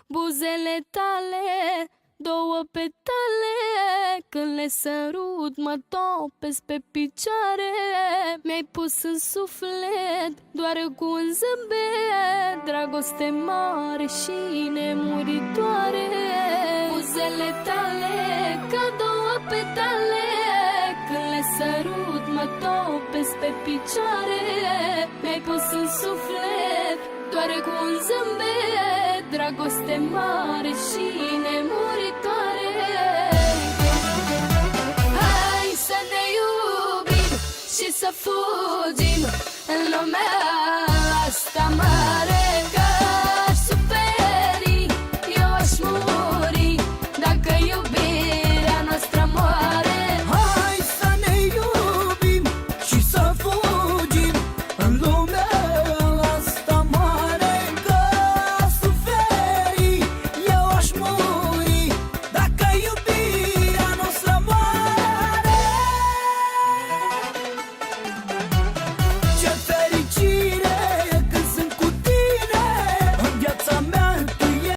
Buzele tale, două petale, când le sărut mă topesc pe picioare. Mi-ai pus în suflet doar cu un zâmbet, dragoste mare și nemuritoare. Buzele tale ca două petale, când le sărut mă topesc pe picioare. Mi-ai pus în suflet doar cu un zâmbet, dragoste mare și nemuritoare. Hai să ne iubim și să fugim în lumea